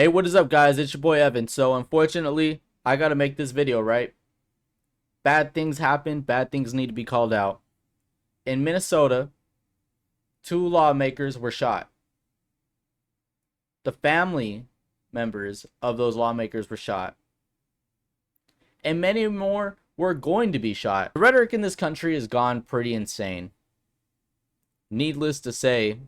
Hey, what is up, guys? It's your boy Evan. So, unfortunately, I gotta make this video, right? Bad things happen, bad things need to be called out. In Minnesota, 2 lawmakers were shot. The family members of those lawmakers were shot. And many more were going to be shot. The rhetoric in this country has gone pretty insane. Needless to say,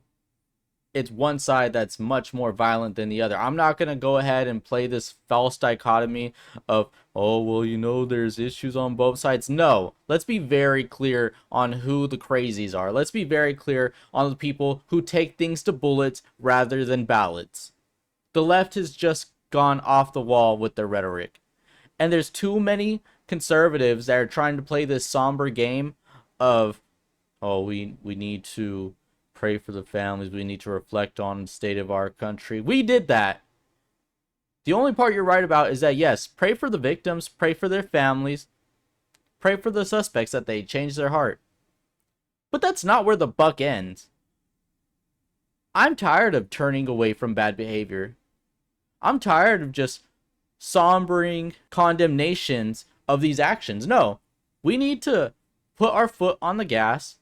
it's one side that's much more violent than the other. I'm not going to go ahead and play this false dichotomy of, oh, well, there's issues on both sides. No, let's be very clear on who the crazies are. Let's be very clear on the people who take things to bullets rather than ballots. The left has just gone off the wall with their rhetoric. And there's too many conservatives that are trying to play this somber game of, oh, we need to pray for the families. We need to reflect on the state of our country. We did that. The only part you're right about is that, yes, pray for the victims, pray for their families, pray for the suspects that they change their heart. But that's not where the buck ends. I'm tired of turning away from bad behavior. I'm tired of just sombering condemnations of these actions. No, we need to put our foot on the gas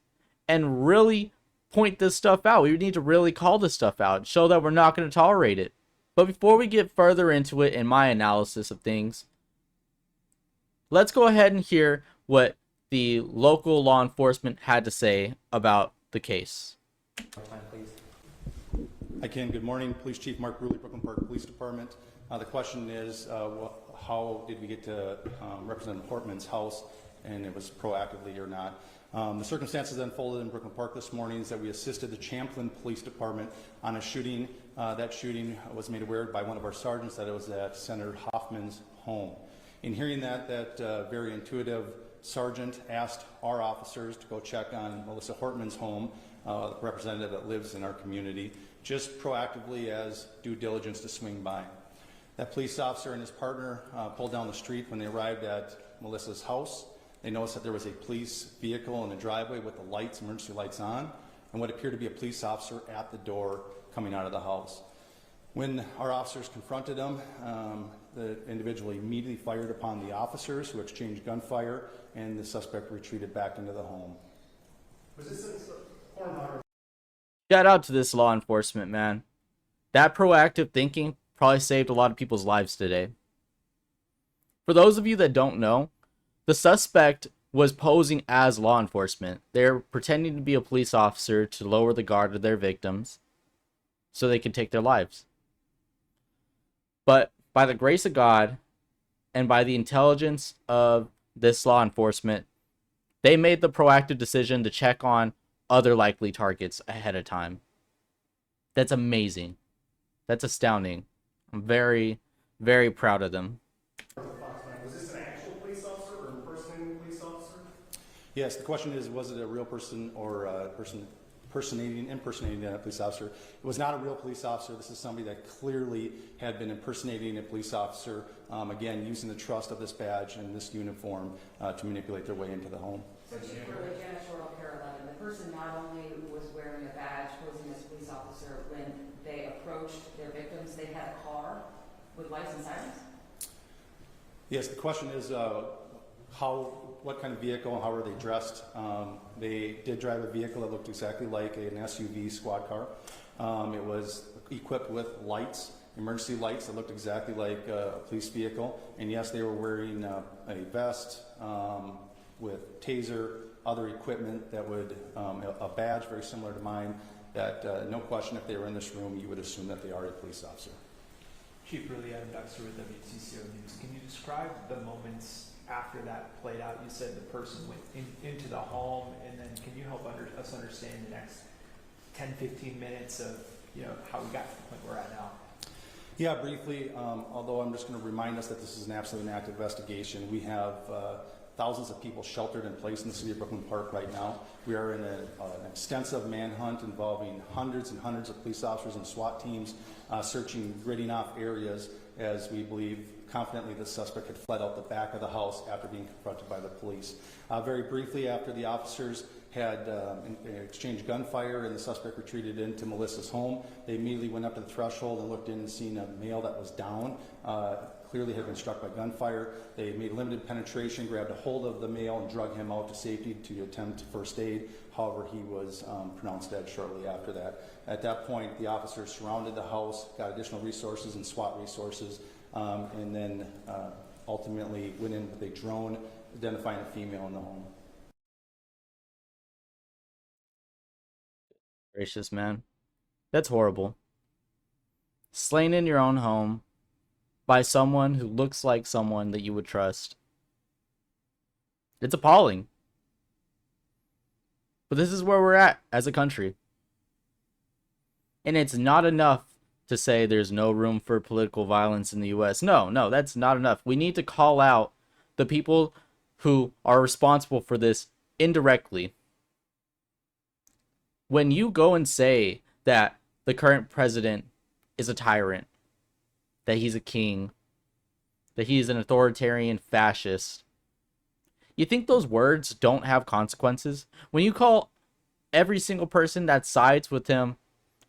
and really point this stuff out. We need to really call this stuff out and show that we're not going to tolerate it. But before we get further into it in my analysis of things, let's go ahead and hear what the local law enforcement had to say about the case. Hi, Ken. Good morning. Police Chief Mark Bruley, Brooklyn Park Police Department. The question is, how did we get to Representative Portman's house, and it was proactively or not? The circumstances that unfolded in Brooklyn Park this morning is that we assisted the Champlin Police Department on a shooting. That shooting was made aware by one of our sergeants that it was at Senator Hoffman's home. In hearing that very intuitive sergeant asked our officers to go check on Melissa Hortman's home, the representative that lives in our community, just proactively as due diligence to swing by. That police officer and his partner pulled down the street. When they arrived at Melissa's house, they noticed that there was a police vehicle in the driveway with the lights, emergency lights on, and what appeared to be a police officer at the door coming out of the house. When our officers confronted him, the individual immediately fired upon the officers, who exchanged gunfire, and the suspect retreated back into the home. Was this Shout out to this law enforcement, man. That proactive thinking probably saved a lot of people's lives today. For those of you that don't know, the suspect was posing as law enforcement. They're pretending to be a police officer to lower the guard of their victims so they can take their lives. But by the grace of God and by the intelligence of this law enforcement, they made the proactive decision to check on other likely targets ahead of time. That's amazing. That's astounding. I'm very, very proud of them. Was this an actual police officer or impersonating a police officer? Yes, the question is, was it a real person or a person impersonating a police officer? It was not a real police officer. This is somebody that clearly had been impersonating a police officer, again, using the trust of this badge and this uniform to manipulate their way into the home. So Chief Bruley, janitorial care 11, the person not only was wearing a badge posing as a police officer, when they approached their victims, they had a car with lights and sirens? Yes, the question is what kind of vehicle and how were they dressed? They did drive a vehicle that looked exactly like an SUV squad car. It was equipped with lights, emergency lights that looked exactly like a police vehicle. And yes, they were wearing a vest with taser, other equipment that would, a badge very similar to mine, that no question, if they were in this room, you would assume that they are a police officer. Chief Bruley, I'm Dexter with WCCO News. Can you describe the moments after that played out? You said the person went into the home, and then can you help us understand the next 10, 15 minutes of how we got to the point we're at now? Yeah, briefly, although I'm just going to remind us that this is an absolutely active investigation. We have thousands of people sheltered in place in the city of Brooklyn Park right now. We are in an extensive manhunt involving hundreds and hundreds of police officers and SWAT teams searching, gridding off areas as we believe confidently the suspect had fled out the back of the house after being confronted by the police. Very briefly, after the officers had exchanged gunfire, and the suspect retreated into Melissa's home. They immediately went up to the threshold and looked in and seen a male that was down, clearly had been struck by gunfire. They made limited penetration, grabbed a hold of the male and drug him out to safety to attempt first aid. However, he was pronounced dead shortly after that. At that point, the officers surrounded the house, got additional resources and SWAT resources, and then ultimately went in with a drone identifying a female in the home. Gracious, man. That's horrible. Slain in your own home by someone who looks like someone that you would trust. It's appalling. But this is where we're at as a country. And it's not enough to say there's no room for political violence in the US. No, that's not enough. We need to call out the people who are responsible for this indirectly. When you go and say that the current president is a tyrant, that he's a king, that he is an authoritarian fascist, you think those words don't have consequences? When you call every single person that sides with him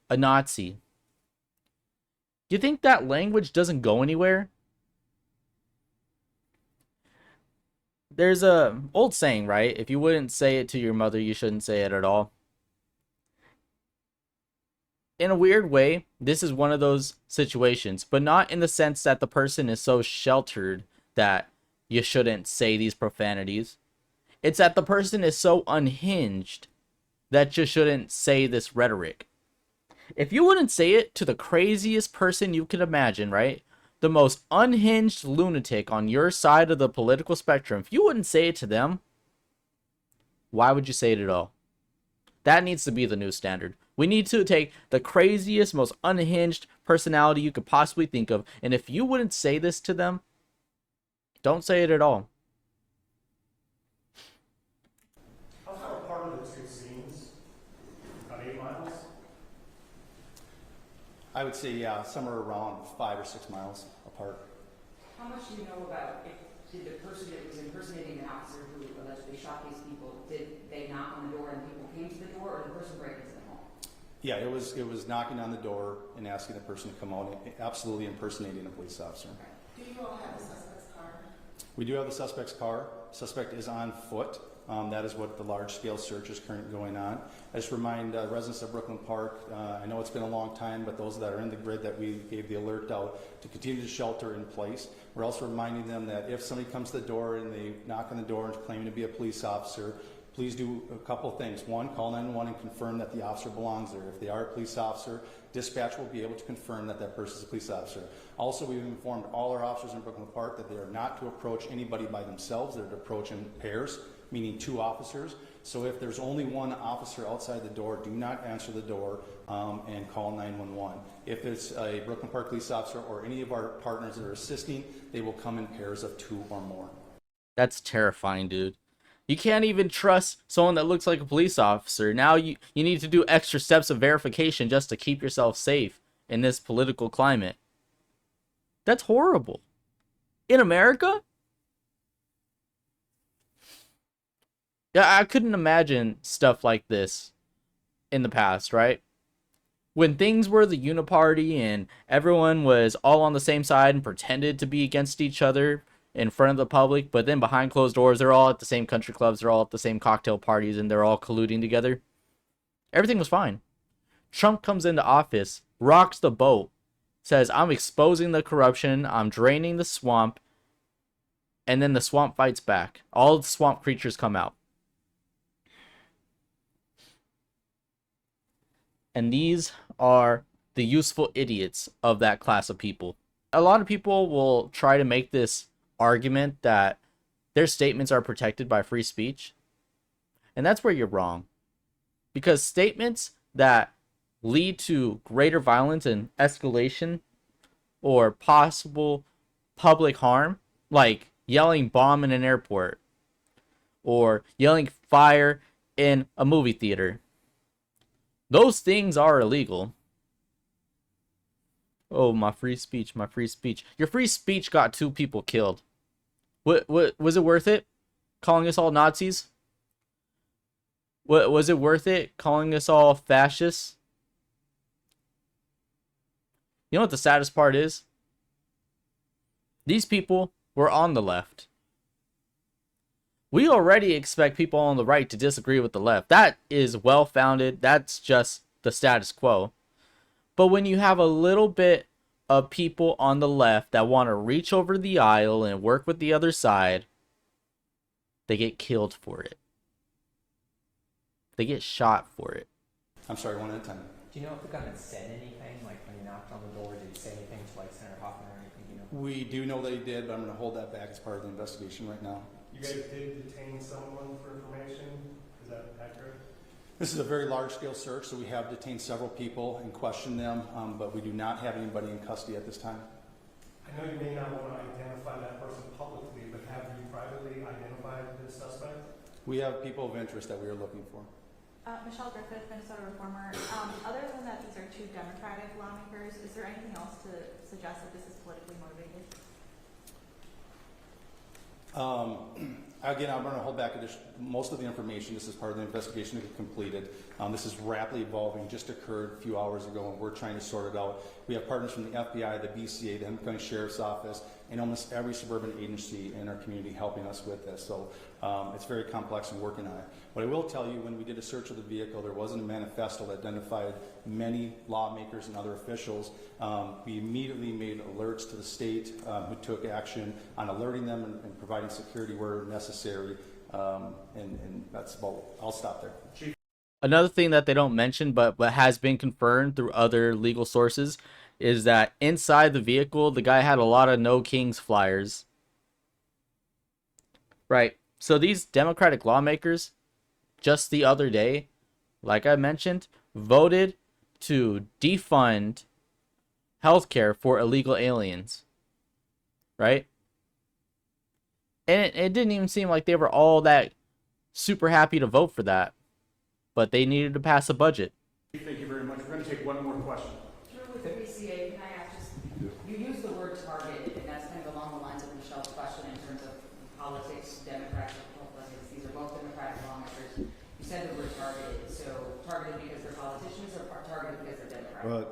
a Nazi, do you think that language doesn't go anywhere? There's a old saying, right? If you wouldn't say it to your mother, you shouldn't say it at all. In a weird way, this is one of those situations, but not in the sense that the person is so sheltered that you shouldn't say these profanities. It's that the person is so unhinged that you shouldn't say this rhetoric. If you wouldn't say it to the craziest person you could imagine, right? The most unhinged lunatic on your side of the political spectrum, if you wouldn't say it to them, why would you say it at all? That needs to be the new standard. We need to take the craziest, most unhinged personality you could possibly think of, and if you wouldn't say this to them, don't say it at all. How far apart are the two scenes? About 8 miles? I would say, yeah, somewhere around 5 or 6 miles apart. How much do you know about did the person that was impersonating the officer who allegedly shot these people, did they knock on the door and people came to the door, or did the person break into the home? Yeah, it was knocking on the door and asking the person to come out, absolutely impersonating a police officer. Do you all have the suspect's car? We do have the suspect's car. Suspect is on foot. That is what the large-scale search is currently going on. I just remind residents of Brooklyn Park, I know it's been a long time, but those that are in the grid that we gave the alert out to continue to shelter in place. We're also reminding them that if somebody comes to the door and they knock on the door and claiming to be a police officer, please do a couple things. One, call 911 and confirm that the officer belongs there. If they are a police officer, dispatch will be able to confirm that that person is a police officer. Also, we've informed all our officers in Brooklyn Park that they are not to approach anybody by themselves. They're to approach in pairs, meaning 2 officers. So if there's only 1 officer outside the door, do not answer the door and call 911. If it's a Brooklyn Park police officer or any of our partners that are assisting, they will come in pairs of 2 or more. That's terrifying, dude. You can't even trust someone that looks like a police officer. Now you need to do extra steps of verification just to keep yourself safe in this political climate. That's horrible. In America? Yeah, I couldn't imagine stuff like this in the past, right? When things were the uniparty and everyone was all on the same side and pretended to be against each other in front of the public, but then behind closed doors, they're all at the same country clubs, they're all at the same cocktail parties, and they're all colluding together. Everything was fine. Trump comes into office, rocks the boat, says, I'm exposing the corruption, I'm draining the swamp, and then the swamp fights back. All the swamp creatures come out. And these are the useful idiots of that class of people. A lot of people will try to make this argument that their statements are protected by free speech. And that's where you're wrong. Because statements that lead to greater violence and escalation or possible public harm, like yelling bomb in an airport or yelling fire in a movie theater, those things are illegal. Oh, my free speech, my free speech. Your free speech got 2 people killed. What was it worth it? Calling us all Nazis? What was it worth it calling us all fascists? You know what the saddest part is? These people were on the left. We already expect people on the right to disagree with the left. That is well founded. That's just the status quo. But when you have a little bit of people on the left that want to reach over the aisle and work with the other side, they get killed for it. They get shot for it. I'm sorry, one at a time. Do you know if the gunman said anything, like when he knocked on the door, did he say anything to like Senator Hoffman or anything, you know? We do know that he did, but I'm going to hold that back as part of the investigation right now. You guys did detain someone for information, is that accurate? This is a very large-scale search, so we have detained several people and questioned them, but we do not have anybody in custody at this time. I know you may not want to identify that person publicly, but have you privately identified the suspect? We have people of interest that we are looking for. Michelle Griffith, Minnesota Reformer. Other than that, these are two Democratic lawmakers. Is there anything else to suggest that this is politically motivated? Again, I'm going to hold back most of the information. This is part of the investigation to get completed. This is rapidly evolving, just occurred a few hours ago, and we're trying to sort it out. We have partners from the FBI, the BCA, the Henry County Sheriff's Office, and almost every suburban agency in our community helping us with this. So it's very complex and working on it. What I will tell you, when we did a search of the vehicle, there wasn't a manifesto that identified many lawmakers and other officials. We immediately made alerts to the state who took action on alerting them and providing security where necessary. And that's about, I'll stop there. Another thing that they don't mention, but has been confirmed through other legal sources, is that inside the vehicle, the guy had a lot of No Kings flyers. Right. So these Democratic lawmakers, just the other day, like I mentioned, voted to defund healthcare for illegal aliens. Right? And it didn't even seem like they were all that super happy to vote for that. But they needed to pass a budget. Thank you very much. We're going to take one more question. Through with the PCA, can I ask just, you use the word targeted, and that's kind of along the lines of Michelle's question in terms of politics, Democrats, Republicans. These are both Democratic lawmakers. You said the word targeted. So targeted because they're politicians or targeted because they're Democratic? Well,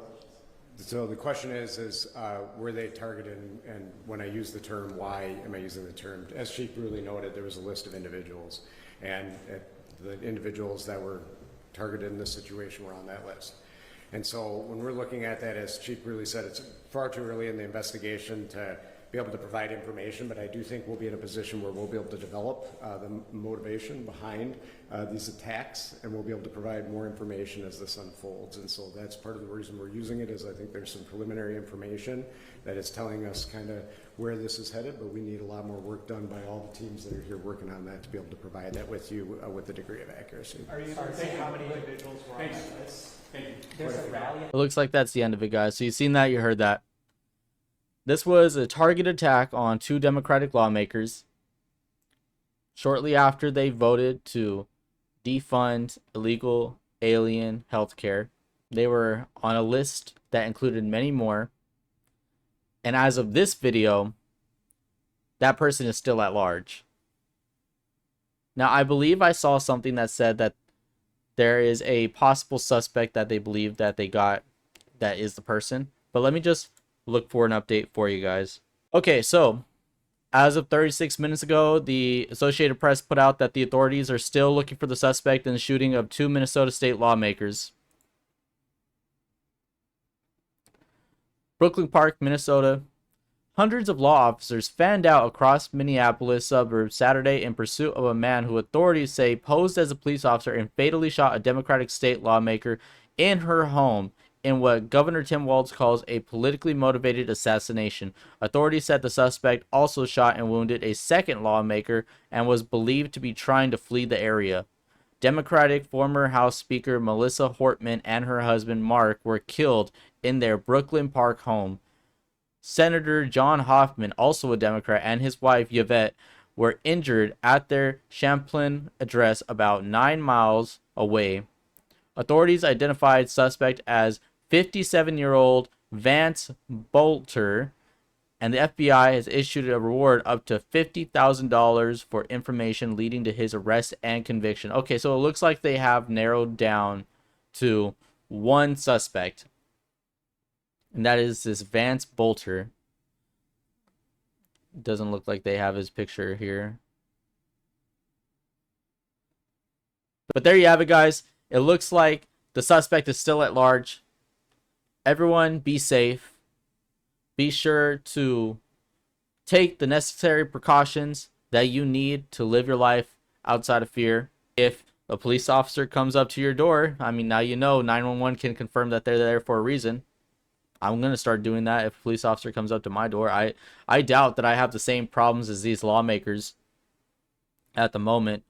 so the question is were they targeted, and when I use the term, why am I using the term? As Chief Bruley noted, there was a list of individuals, and the individuals that were targeted in this situation were on that list. And so when we're looking at that, as Chief Bruley said, it's far too early in the investigation to be able to provide information, but I do think we'll be in a position where we'll be able to develop the motivation behind these attacks, and we'll be able to provide more information as this unfolds. And so that's part of the reason we're using it, is I think there's some preliminary information that is telling us kind of where this is headed, but we need a lot more work done by all the teams that are here working on that to be able to provide that with you with a degree of accuracy. Are you able to say how many individuals were on that list? Thank you. There's a rally. It looks like that's the end of it, guys. So you've seen that, you heard that. This was a targeted attack on two Democratic lawmakers shortly after they voted to defund illegal alien healthcare. They were on a list that included many more. And as of this video, that person is still at large. Now, I believe I saw something that said that there is a possible suspect that they believe that they got that is the person. But let me just look for an update for you guys. Okay, so as of 36 minutes ago, the Associated Press put out that the authorities are still looking for the suspect in the shooting of two Minnesota state lawmakers. Brooklyn Park, Minnesota. Hundreds of law officers fanned out across Minneapolis suburbs Saturday in pursuit of a man who authorities say posed as a police officer and fatally shot a Democratic state lawmaker in her home in what Governor Tim Walz calls a politically motivated assassination. Authorities said the suspect also shot and wounded a second lawmaker and was believed to be trying to flee the area. Democratic former House Speaker Melissa Hortman and her husband Mark were killed in their Brooklyn Park home. Senator John Hoffman, also a Democrat, and his wife Yvette were injured at their Champlain address about 9 miles away. Authorities identified suspect as 57-year-old Vance Bolter, and the FBI has issued a reward up to $50,000 for information leading to his arrest and conviction. Okay, so it looks like they have narrowed down to one suspect, and that is this Vance Bolter. Doesn't look like they have his picture here. But there you have it, guys. It looks like the suspect is still at large. Everyone be safe. Be sure to take the necessary precautions that you need to live your life outside of fear. If a police officer comes up to your door, I mean, now you know 911 can confirm that they're there for a reason. I'm going to start doing that if a police officer comes up to my door. I doubt that I have the same problems as these lawmakers at the moment,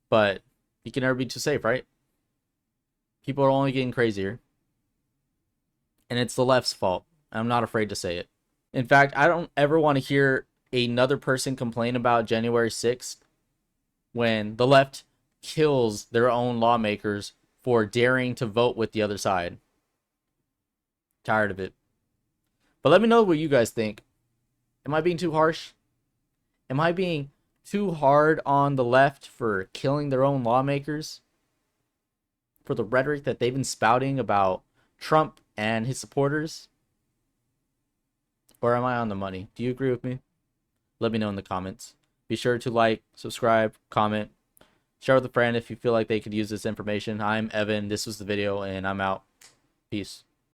but you can never be too safe, right? People are only getting crazier, and it's the left's fault. I'm not afraid to say it. In fact, I don't ever want to hear another person complain about January 6th when the left kills their own lawmakers for daring to vote with the other side. Tired of it. But let me know what you guys think. Am I being too harsh? Am I being too hard on the left for killing their own lawmakers? For the rhetoric that they've been spouting about Trump and his supporters? Or am I on the money? Do you agree with me? Let me know in the comments. Be sure to like, subscribe, comment, share with a friend if you feel like they could use this information. I'm Evan. This was the video, and I'm out. Peace.